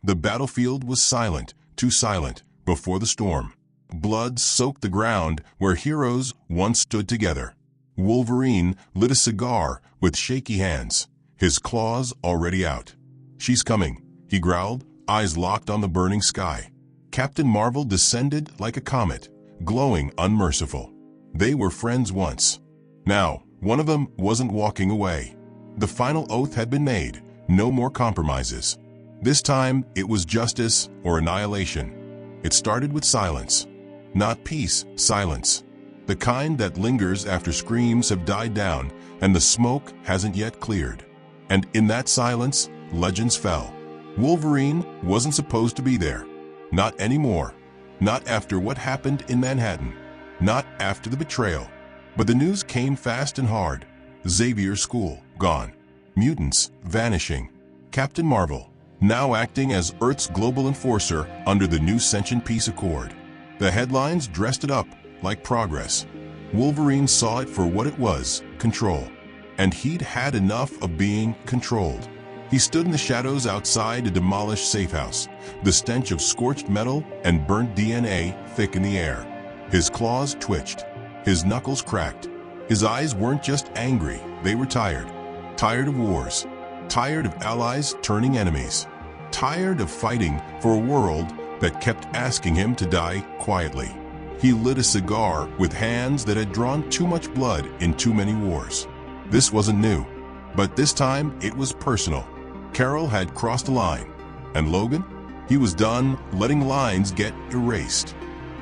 The battlefield was silent, too silent, before the storm. Blood soaked the ground where heroes once stood together. Wolverine lit a cigar with shaky hands, his claws already out. "She's coming," he growled, eyes locked on the burning sky. Captain Marvel descended like a comet, glowing unmerciful. They were friends once. Now, one of them wasn't walking away. The final oath had been made, no more compromises. This time, it was justice or annihilation. It started with silence. Not peace, silence. The kind that lingers after screams have died down and the smoke hasn't yet cleared. And in that silence, legends fell. Wolverine wasn't supposed to be there. Not anymore. Not after what happened in Manhattan. Not after the betrayal. But the news came fast and hard. Xavier's school, gone. Mutants, vanishing. Captain Marvel, now acting as Earth's global enforcer under the new Sentient Peace Accord. The headlines dressed it up like progress. Wolverine saw it for what it was, control. And he'd had enough of being controlled. He stood in the shadows outside a demolished safe house, the stench of scorched metal and burnt DNA thick in the air. His claws twitched. His knuckles cracked. His eyes weren't just angry, they were tired. Tired of wars. Tired of allies turning enemies. Tired of fighting for a world that kept asking him to die quietly. He lit a cigar with hands that had drawn too much blood in too many wars. This wasn't new, but this time it was personal. Carol had crossed the line, and Logan? He was done letting lines get erased.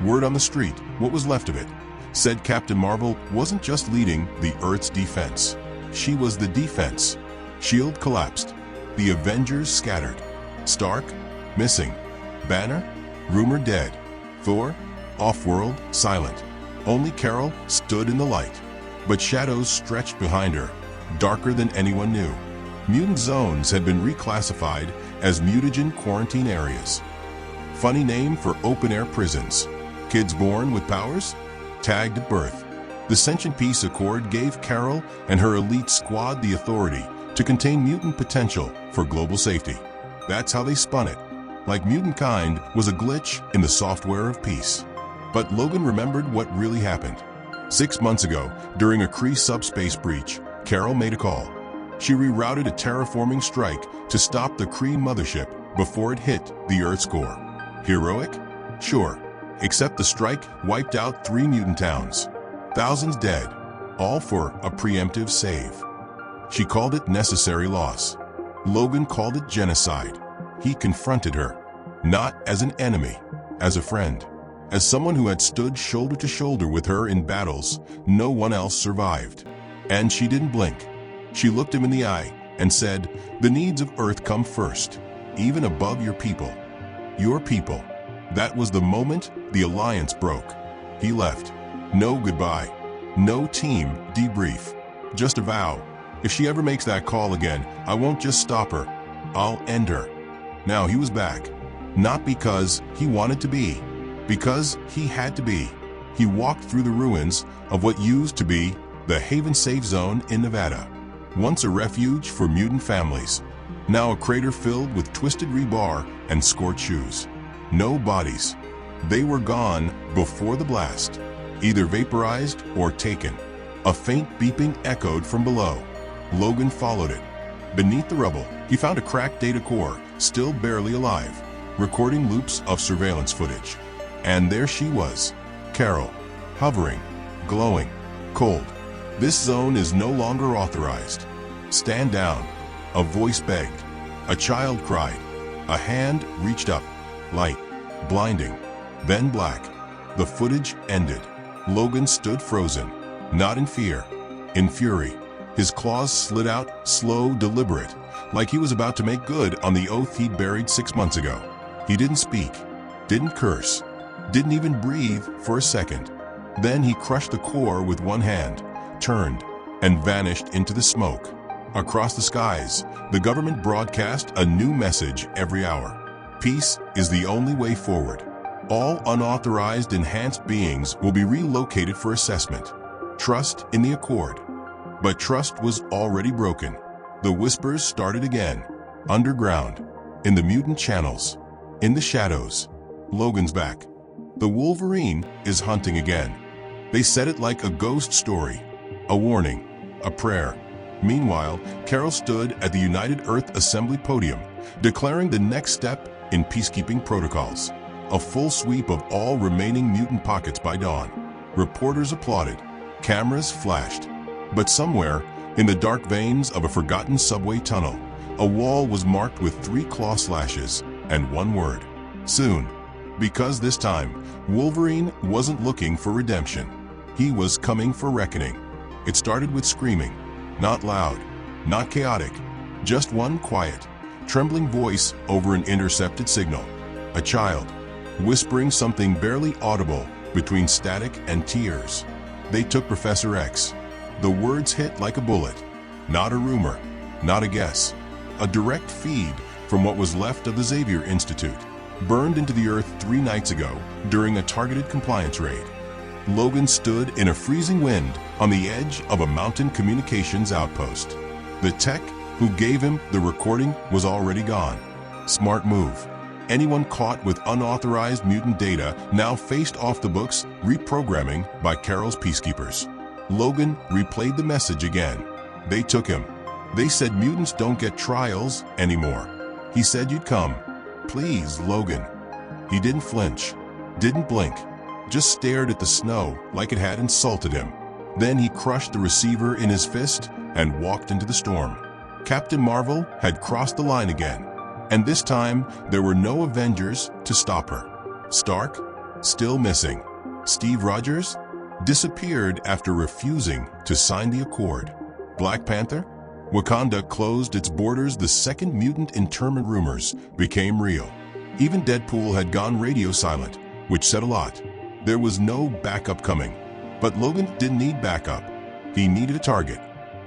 Word on the street, what was left of it, said Captain Marvel wasn't just leading the Earth's defense. She was the defense. S.H.I.E.L.D. collapsed. The Avengers scattered. Stark, missing. Banner, rumored dead. Thor, off-world, silent. Only Carol stood in the light. But shadows stretched behind her, darker than anyone knew. Mutant zones had been reclassified as mutagen quarantine areas. Funny name for open-air prisons. Kids born with powers? Tagged at birth. The Sentient Peace Accord gave Carol and her elite squad the authority to contain mutant potential for global safety. That's how they spun it. Like mutant kind was a glitch in the software of peace. But Logan remembered what really happened. 6 months ago, during a Kree subspace breach, Carol made a call. She rerouted a terraforming strike to stop the Kree mothership before it hit the Earth's core. Heroic? Sure. Except the strike wiped out 3 mutant towns. Thousands dead, all for a preemptive save. She called it necessary loss. Logan called it genocide. He confronted her, not as an enemy, as a friend. As someone who had stood shoulder to shoulder with her in battles no one else survived. And she didn't blink. She looked him in the eye and said, "The needs of Earth come first, even above your people." Your people. That was the moment the alliance broke. He left. No goodbye. No team debrief. Just a vow. If she ever makes that call again, I won't just stop her. I'll end her. Now he was back. Not because he wanted to be. Because he had to be. He walked through the ruins of what used to be the Haven Safe Zone in Nevada. Once a refuge for mutant families. Now a crater filled with twisted rebar and scorched shoes. No bodies. They were gone before the blast. Either vaporized or taken. A faint beeping echoed from below. Logan followed it. Beneath the rubble, he found a cracked data core, still barely alive, recording loops of surveillance footage. And there she was, Carol, hovering, glowing, cold. This zone is no longer authorized. Stand down. A voice begged. A child cried. A hand reached up. Light, blinding, then black. The footage ended. Logan stood frozen, not in fear, in fury. His claws slid out, slow, deliberate, like he was about to make good on the oath he'd buried 6 months ago. He didn't speak, didn't curse, didn't even breathe for a second. Then he crushed the core with one hand, turned, and vanished into the smoke. Across the skies, the government broadcast a new message every hour. Peace is the only way forward. All unauthorized enhanced beings will be relocated for assessment. Trust in the accord. But trust was already broken. The whispers started again. Underground. in the mutant channels, in the shadows. Logan's back. The Wolverine is hunting again. They said it like a ghost story, a warning, a prayer. Meanwhile, Carol stood at the United Earth Assembly podium, declaring the next step in peacekeeping protocols. A full sweep of all remaining mutant pockets by dawn. Reporters applauded. Cameras flashed. But somewhere, in the dark veins of a forgotten subway tunnel, a wall was marked with 3 claw slashes and one word: soon. Because this time, Wolverine wasn't looking for redemption. He was coming for reckoning. It started with screaming. Not loud, not chaotic, just one quiet, trembling voice over an intercepted signal. A child, whispering something barely audible between static and tears. They took Professor X. The words hit like a bullet. Not a rumor, not a guess. A direct feed from what was left of the Xavier Institute, burned into the earth 3 nights ago during a targeted compliance raid. Logan stood in a freezing wind on the edge of a mountain communications outpost. The tech who gave him the recording was already gone. Smart move. Anyone caught with unauthorized mutant data now faced off the books reprogramming by Carol's peacekeepers. Logan replayed the message again. They took him. They said mutants don't get trials anymore. He said you'd come. Please, Logan. He didn't flinch, didn't blink, just stared at the snow like it had insulted him. Then he crushed the receiver in his fist and walked into the storm. Captain Marvel had crossed the line again, and this time there were no Avengers to stop her. Stark, still missing. Steve Rogers disappeared after refusing to sign the accord. Black Panther? Wakanda closed its borders the second mutant internment rumors became real. Even Deadpool had gone radio silent, which said a lot. There was no backup coming. But Logan didn't need backup. He needed a target.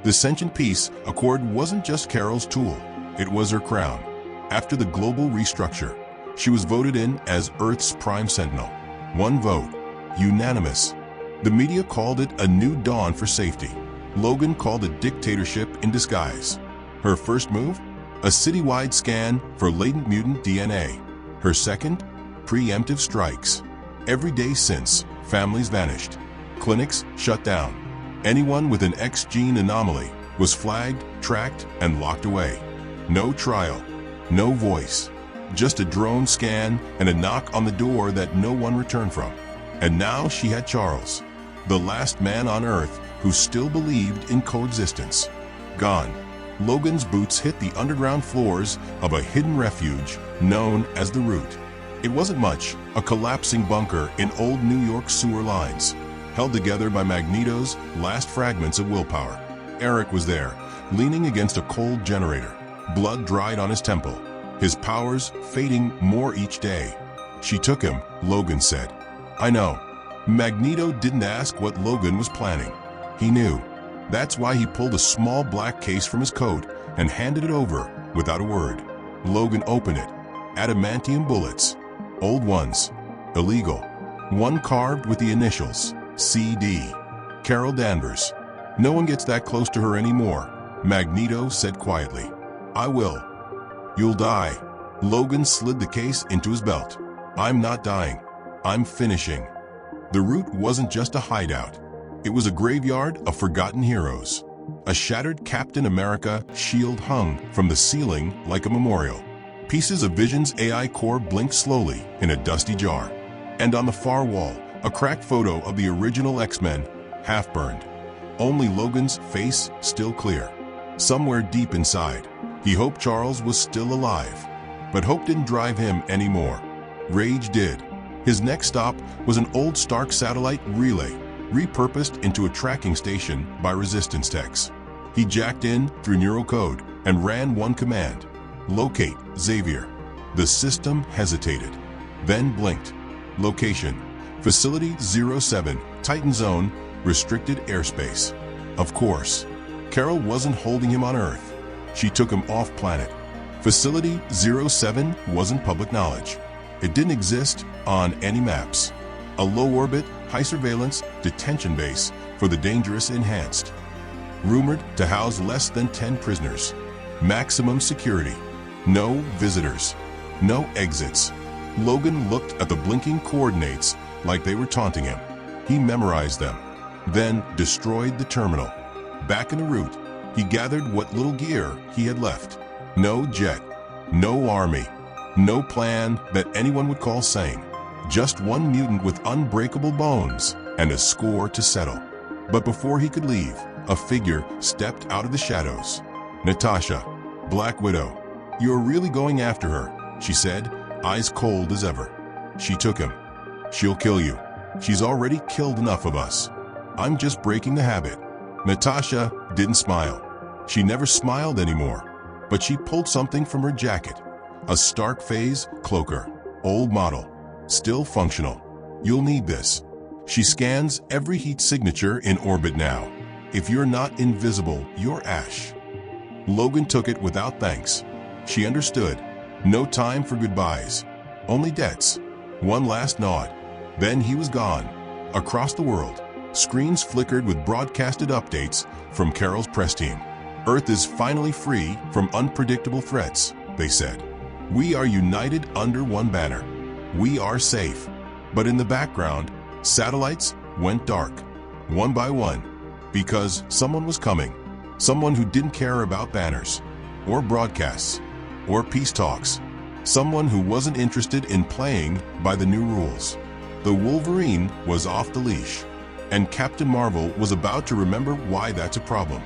The Sentient Peace Accord wasn't just Carol's tool. It was her crown. After the global restructure, she was voted in as Earth's prime sentinel. 1 vote. Unanimous. The media called it a new dawn for safety. Logan called it dictatorship in disguise. Her first move? A citywide scan for latent mutant DNA. Her second? Preemptive strikes. Every day since, families vanished. Clinics shut down. Anyone with an X gene anomaly was flagged, tracked, and locked away. No trial, no voice. Just a drone scan and a knock on the door that no one returned from. And now she had Charles, the last man on Earth who still believed in coexistence. Gone. Logan's boots hit the underground floors of a hidden refuge known as the Root. It wasn't much, a collapsing bunker in old New York sewer lines, held together by Magneto's last fragments of willpower. Eric was there, leaning against a cold generator, blood dried on his temple, his powers fading more each day. She took him, Logan said. I know. Magneto didn't ask what Logan was planning. He knew. That's why he pulled a small black case from his coat and handed it over without a word. Logan opened it. Adamantium bullets. Old ones. Illegal. One carved with the initials, CD. Carol Danvers. No one gets that close to her anymore, Magneto said quietly. I will. You'll die. Logan slid the case into his belt. I'm not dying. I'm finishing. The Root wasn't just a hideout. It was a graveyard of forgotten heroes. A shattered Captain America shield hung from the ceiling like a memorial. Pieces of Vision's AI core blinked slowly in a dusty jar. And on the far wall, a cracked photo of the original X-Men, half-burned. Only Logan's face still clear. Somewhere deep inside, he hoped Charles was still alive. But hope didn't drive him anymore. Rage did. His next stop was an old Stark satellite relay, repurposed into a tracking station by resistance techs. He jacked in through neurocode and ran one command: locate Xavier. The system hesitated, then blinked. Location: Facility 07, Titan Zone, restricted airspace. Of course, Carol wasn't holding him on Earth. She took him off planet. Facility 07 wasn't public knowledge. It didn't exist on any maps. A low-orbit, high-surveillance detention base for the dangerous enhanced. Rumored to house less than 10 prisoners. Maximum security. No visitors. No exits. Logan looked at the blinking coordinates like they were taunting him. He memorized them, then destroyed the terminal. Back in the route, he gathered what little gear he had left. No jet, no army, no plan that anyone would call sane. Just one mutant with unbreakable bones and a score to settle. But before he could leave, a figure stepped out of the shadows. Natasha, Black Widow. "You're really going after her," she said, eyes cold as ever. "She took him. She'll kill you. She's already killed enough of us. I'm just breaking the habit." Natasha didn't smile. She never smiled anymore, but she pulled something from her jacket. A Stark Phase cloaker, old model, still functional. "You'll need this." She scans every heat signature in orbit now. "If you're not invisible, you're ash." Logan took it without thanks. She understood. No time for goodbyes, only debts. One last nod. Then he was gone. Across the world, screens flickered with broadcasted updates from Carol's press team. "Earth is finally free from unpredictable threats," they said. "We are united under one banner. We are safe." But in the background, satellites went dark, one by one, because someone was coming. Someone who didn't care about banners, or broadcasts, or peace talks. Someone who wasn't interested in playing by the new rules. The Wolverine was off the leash, and Captain Marvel was about to remember why that's a problem.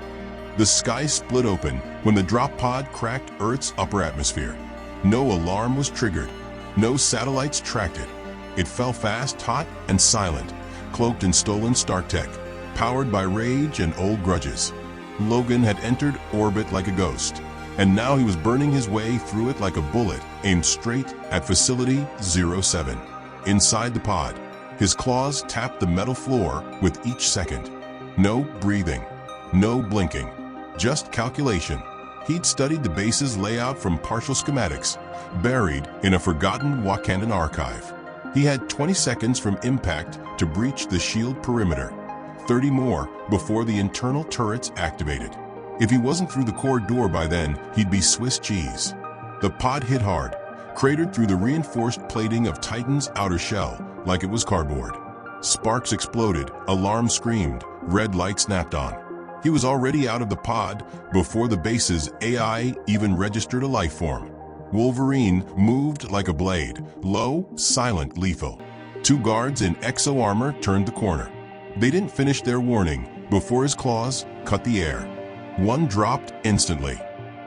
The sky split open when the drop pod cracked Earth's upper atmosphere. No alarm was triggered. No satellites tracked it. It fell fast, hot, and silent, cloaked in stolen Stark tech, powered by rage and old grudges. Logan had entered orbit like a ghost, and now he was burning his way through it like a bullet aimed straight at Facility 07. Inside the pod, his claws tapped the metal floor with each second. No breathing, no blinking, just calculation. He'd studied the base's layout from partial schematics, buried in a forgotten Wakandan archive. He had 20 seconds from impact to breach the shield perimeter, 30 more before the internal turrets activated. If he wasn't through the core door by then, he'd be Swiss cheese. The pod hit hard, cratered through the reinforced plating of Titan's outer shell like it was cardboard. Sparks exploded, alarm screamed, red light snapped on. He was already out of the pod before the base's AI even registered a life form. Wolverine moved like a blade, low, silent, lethal. Two guards in exo armor turned the corner. They didn't finish their warning before his claws cut the air. One dropped instantly.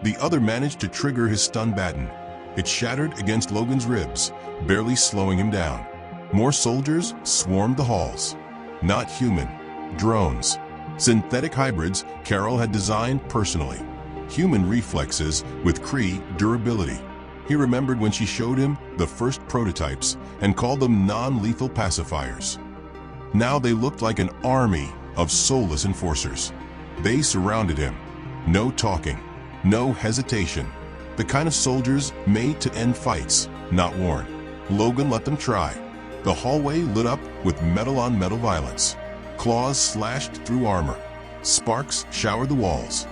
The other managed to trigger his stun baton. It shattered against Logan's ribs, barely slowing him down. More soldiers swarmed the halls. Not human, drones. Synthetic hybrids Carol had designed personally. Human reflexes with Kree durability. He remembered when she showed him the first prototypes and called them non-lethal pacifiers. Now they looked like an army of soulless enforcers. They surrounded him. No talking, no hesitation. The kind of soldiers made to end fights, not warn. Logan let them try. The hallway lit up with metal-on-metal violence. Claws slashed through armor. Sparks showered the walls.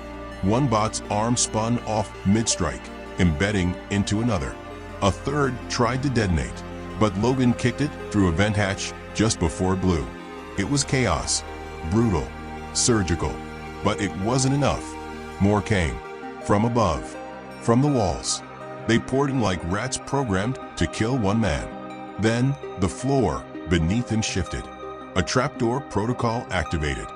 One bot's arm spun off mid-strike, embedding into another. A third tried to detonate, but Logan kicked it through a vent hatch just before it blew. It was chaos, brutal, surgical, but it wasn't enough. More came. From above, from the walls. They poured in like rats programmed to kill one man. Then the floor beneath him shifted. A trapdoor protocol activated.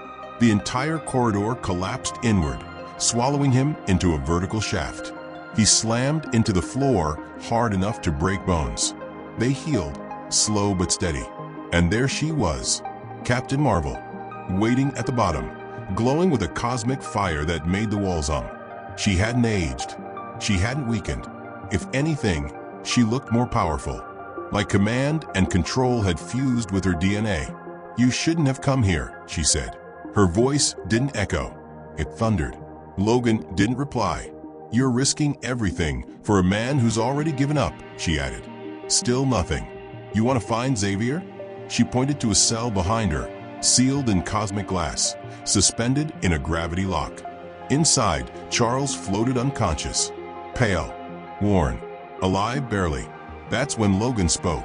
The entire corridor collapsed inward, swallowing him into a vertical shaft. He slammed into the floor hard enough to break bones. They healed, slow but steady. And there she was, Captain Marvel, waiting at the bottom, glowing with a cosmic fire that made the walls hum. She hadn't aged. She hadn't weakened. If anything, she looked more powerful. Like command and control had fused with her DNA. "You shouldn't have come here," she said. Her voice didn't echo. It thundered. Logan didn't reply. "You're risking everything for a man who's already given up," she added. Still nothing. "You want to find Xavier?" She pointed to a cell behind her, sealed in cosmic glass, suspended in a gravity lock. Inside, Charles floated unconscious, pale. Worn. Alive barely. That's when Logan spoke.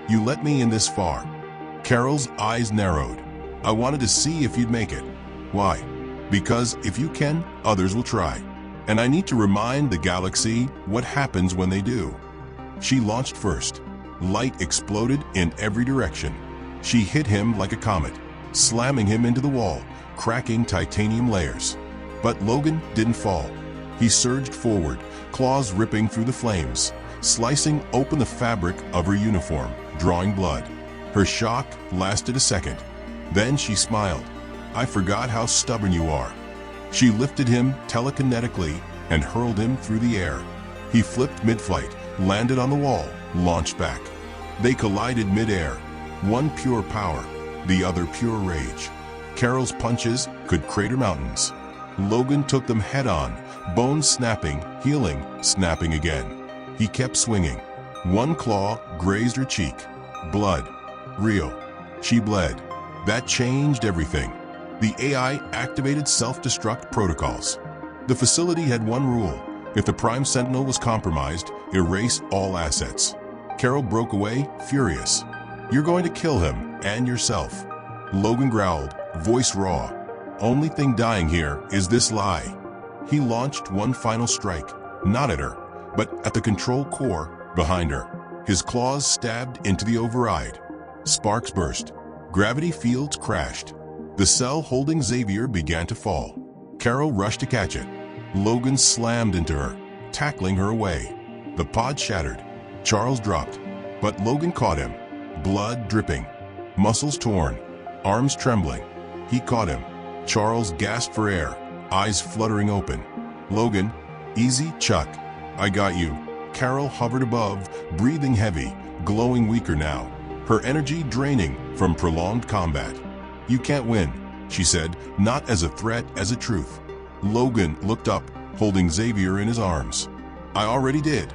You let me in this far. Carol's eyes narrowed. I wanted to see if you'd make it. Why? Because if you can, others will try. And I need to remind the galaxy what happens when they do. She launched first. Light exploded in every direction. She hit him like a comet, slamming him into the wall, cracking titanium layers. But Logan didn't fall. He surged forward, claws ripping through the flames, slicing open the fabric of her uniform, drawing blood. Her shock lasted a second. Then she smiled. I forgot how stubborn you are. She lifted him telekinetically and hurled him through the air. He flipped mid-flight, landed on the wall, launched back. They collided mid-air, one pure power, the other pure rage. Carol's punches could crater mountains. Logan took them head-on, bones snapping, healing, snapping again. He kept swinging. One claw grazed her cheek. Blood. Real. She bled. That changed everything. The AI activated self-destruct protocols. The facility had one rule. If the Prime Sentinel was compromised, erase all assets. Carol broke away, furious. You're going to kill him, and yourself. Logan growled, voice raw. Only thing dying here is this lie. He launched one final strike, not at her, but at the control core behind her. His claws stabbed into the override. Sparks burst. Gravity fields crashed. The cell holding Xavier began to fall. Carol rushed to catch it. Logan slammed into her, tackling her away. The pod shattered. Charles dropped, but Logan caught him. Blood dripping, muscles torn, arms trembling. He caught him. Charles gasped for air, eyes fluttering open. Logan, easy, Chuck. I got you. Carol hovered above, breathing heavy, glowing weaker now, her energy draining from prolonged combat. You can't win, she said, not as a threat, as a truth. Logan looked up, holding Xavier in his arms. I already did.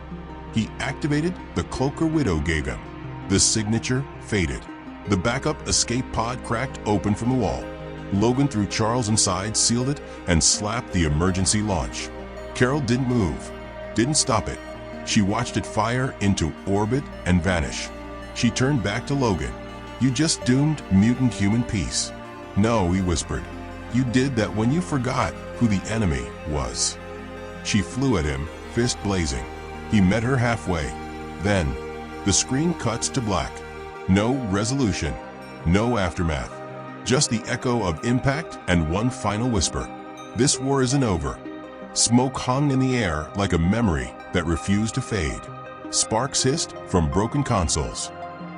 He activated the cloak her widow gave him. The signature faded. The backup escape pod cracked open from the wall. Logan threw Charles inside, sealed it, and slapped the emergency launch. Carol didn't move, didn't stop it. She watched it fire into orbit and vanish. She turned back to Logan. You just doomed mutant human peace. No, he whispered. You did that when you forgot who the enemy was. She flew at him, fist blazing. He met her halfway. Then, the screen cuts to black. No resolution, no aftermath. Just the echo of impact and one final whisper. This war isn't over. Smoke hung in the air like a memory that refused to fade. Sparks hissed from broken consoles.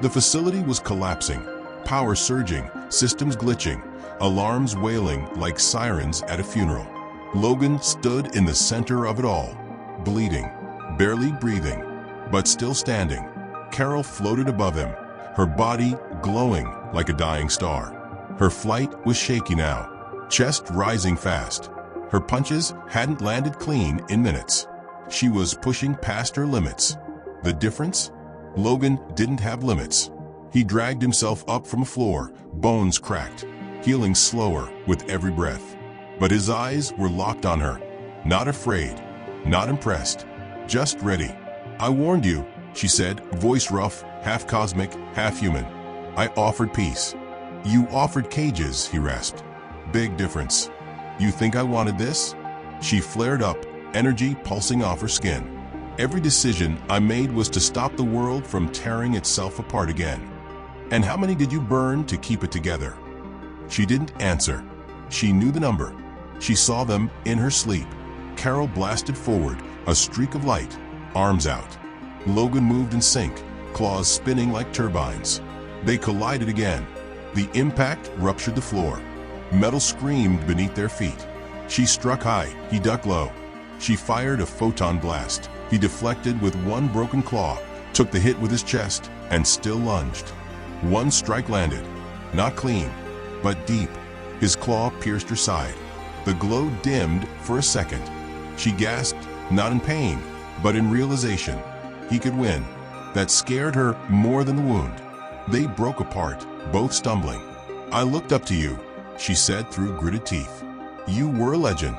The facility was collapsing, power surging, systems glitching, alarms wailing like sirens at a funeral. Logan stood in the center of it all, bleeding, barely breathing, but still standing. Carol floated above him, her body glowing like a dying star. Her flight was shaky now, chest rising fast. Her punches hadn't landed clean in minutes. She was pushing past her limits. The difference? Logan didn't have limits. He dragged himself up from the floor, bones cracked, healing slower with every breath. But his eyes were locked on her. Not afraid, not impressed, just ready. I warned you, she said, voice rough, half cosmic, half human. I offered peace. You offered cages, he rasped. Big difference. You think I wanted this? She flared up, energy pulsing off her skin. Every decision I made was to stop the world from tearing itself apart again. And how many did you burn to keep it together? She didn't answer. She knew the number. She saw them in her sleep. Carol blasted forward, a streak of light, arms out. Logan moved in sync, claws spinning like turbines. They collided again. The impact ruptured the floor. Metal screamed beneath their feet. She struck high, he ducked low. She fired a photon blast. He deflected with one broken claw, took the hit with his chest, and still lunged. One strike landed. Not clean, but deep. His claw pierced her side. The glow dimmed for a second. She gasped, not in pain, but in realization. He could win. That scared her more than the wound. They broke apart, both stumbling. I looked up to you, she said through gritted teeth. You were a legend.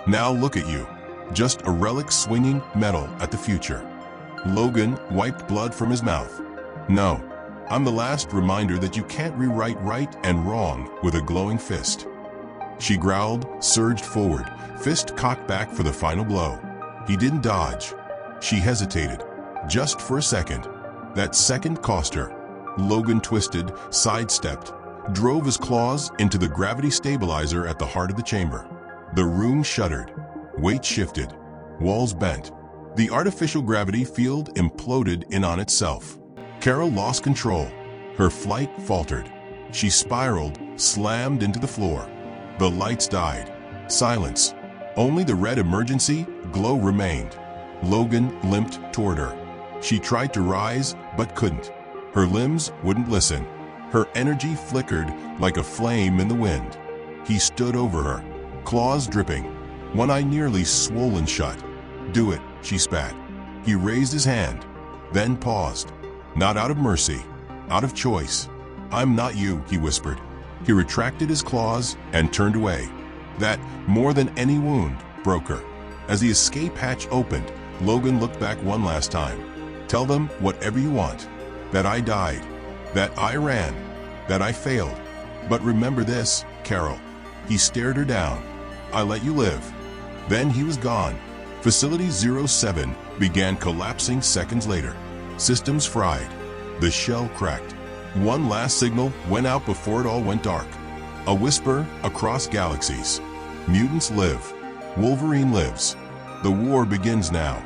Now look at you. just a relic swinging metal at the future. Logan wiped blood from his mouth. No, I'm the last reminder that you can't rewrite right and wrong with a glowing fist. She growled, surged forward, fist cocked back for the final blow. He didn't dodge. She hesitated, just for a second. That second cost her. Logan twisted, sidestepped, drove his claws into the gravity stabilizer at the heart of the chamber. The room shuddered. Weight shifted. Walls bent. The artificial gravity field imploded in on itself. Carol lost control. Her flight faltered. She spiraled, slammed into the floor. The lights died. Silence. Only the red emergency glow remained. Logan limped toward her. She tried to rise, but couldn't. Her limbs wouldn't listen. Her energy flickered like a flame in the wind. He stood over her, claws dripping, one eye nearly swollen shut. "Do it," she spat. He raised his hand, then paused. Not out of mercy, out of choice. "I'm not you," he whispered. He retracted his claws and turned away. That, more than any wound, broke her. As the escape hatch opened, Logan looked back one last time. "Tell them whatever you want. That I died. That I ran. That I failed. But remember this, Carol." He stared her down. "I let you live." Then he was gone. Facility 07 began collapsing seconds later. Systems fried. The shell cracked. One last signal went out before it all went dark. A whisper across galaxies. "Mutants live. Wolverine lives. The war begins now."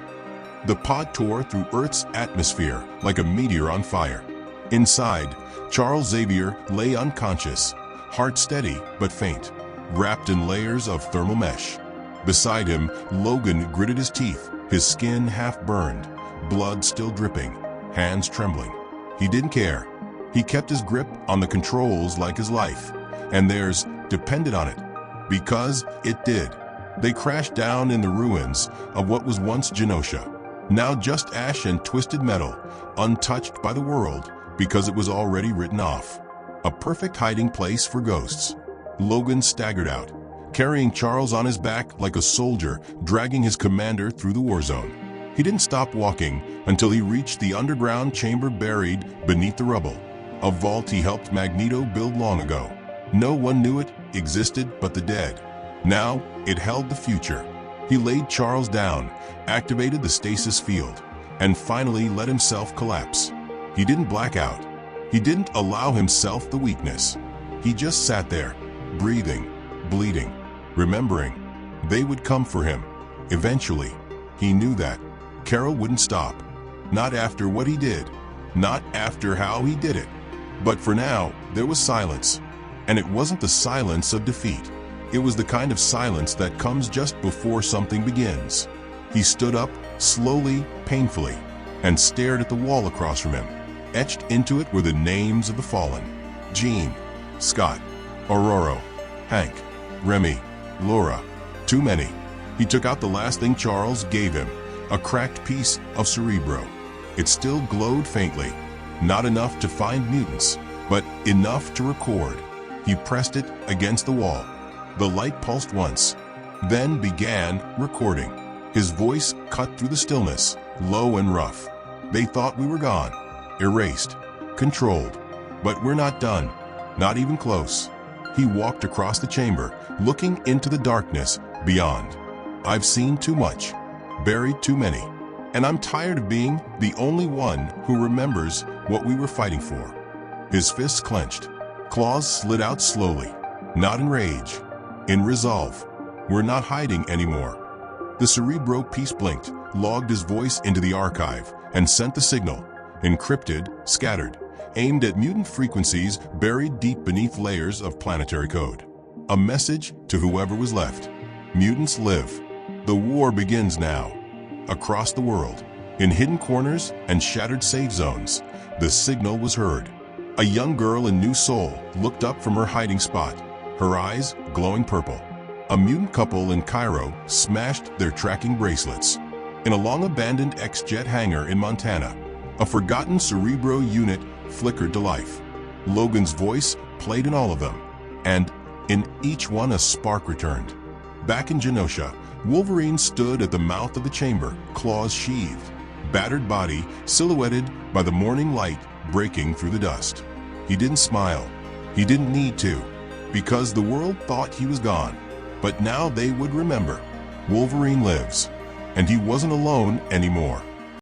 The pod tore through Earth's atmosphere like a meteor on fire. Inside, Charles Xavier lay unconscious, heart steady but faint, wrapped in layers of thermal mesh. Beside him, Logan gritted his teeth, his skin half burned, blood still dripping, hands trembling. He didn't care. He kept his grip on the controls like his life, and theirs depended on it. Because it did. They crashed down in the ruins of what was once Genosha, now just ash and twisted metal, untouched by the world because it was already written off. A perfect hiding place for ghosts. Logan staggered out, carrying Charles on his back like a soldier dragging his commander through the war zone. He didn't stop walking until he reached the underground chamber buried beneath the rubble, a vault he helped Magneto build long ago. No one knew it existed but the dead. Now it held the future. He laid Charles down, activated the stasis field, and finally let himself collapse. He didn't black out. He didn't allow himself the weakness. He just sat there, breathing, bleeding, remembering. They would come for him. Eventually. He knew that. Carol wouldn't stop. Not after what he did. Not after how he did it. But for now, there was silence. And it wasn't the silence of defeat. It was the kind of silence that comes just before something begins. He stood up, slowly, painfully, and stared at the wall across from him. Etched into it were the names of the fallen. Jean, Scott, Aurora, Hank, Remy, Laura. Too many. He took out the last thing Charles gave him, a cracked piece of Cerebro. It still glowed faintly. Not enough to find mutants, but enough to record. He pressed it against the wall. The light pulsed once, then began recording. His voice cut through the stillness, low and rough. "They thought we were gone, erased, controlled. But we're not done, not even close." He walked across the chamber, looking into the darkness beyond. "I've seen too much, buried too many, and I'm tired of being the only one who remembers what we were fighting for." His fists clenched, claws slid out slowly, not in rage, in resolve. "We're not hiding anymore." The Cerebro piece blinked, logged his voice into the archive, and sent the signal, encrypted, scattered, aimed at mutant frequencies buried deep beneath layers of planetary code. A message to whoever was left. Mutants live. The war begins now. Across the world, in hidden corners and shattered safe zones, the signal was heard. A young girl in New Seoul looked up from her hiding spot, her eyes glowing purple. A mutant couple in Cairo smashed their tracking bracelets. In a long-abandoned X-Jet hangar in Montana, a forgotten Cerebro unit flickered to life. Logan's voice played in all of them, and in each one a spark returned. Back in Genosha, Wolverine stood at the mouth of the chamber, claws sheathed, battered body silhouetted by the morning light breaking through the dust. He didn't smile. He didn't need to, because the world thought he was gone. But now they would remember. Wolverine lives, and he wasn't alone anymore.